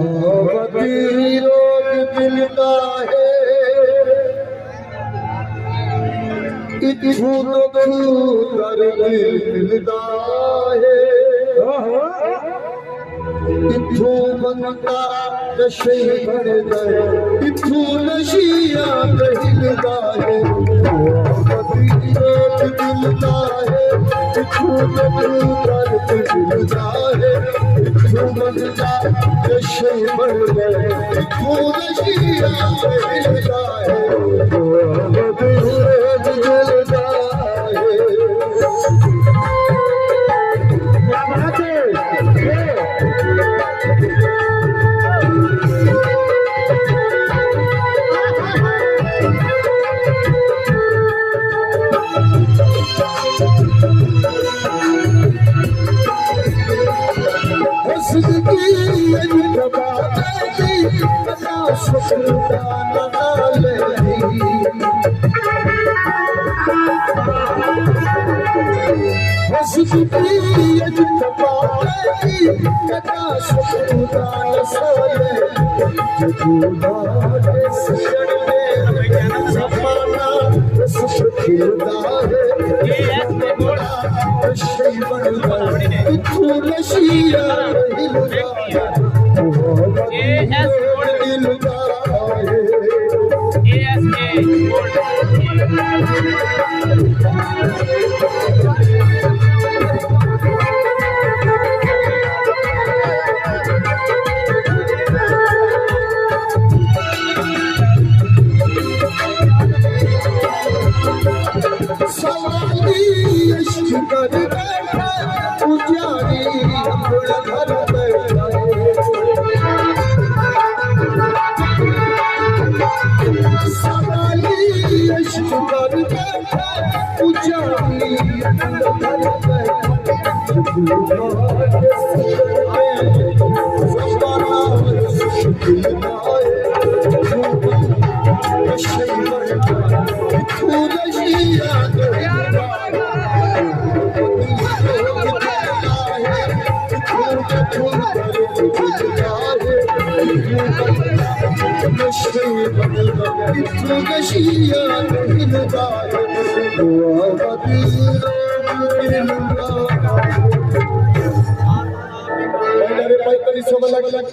मोहब्बती रोग दिल का है इत्थू तो कर दिलदा है इत्थू बनता नशे भर गए इत्थू नशिया कहलदा है मोहब्बती रोग दिल का है इत्थू तो कर दिलदा है इत्थू बनता नशे भर गए इत्थू नशिया कहलदा है मोहब्बती रोग दिल का है। क्या बनाते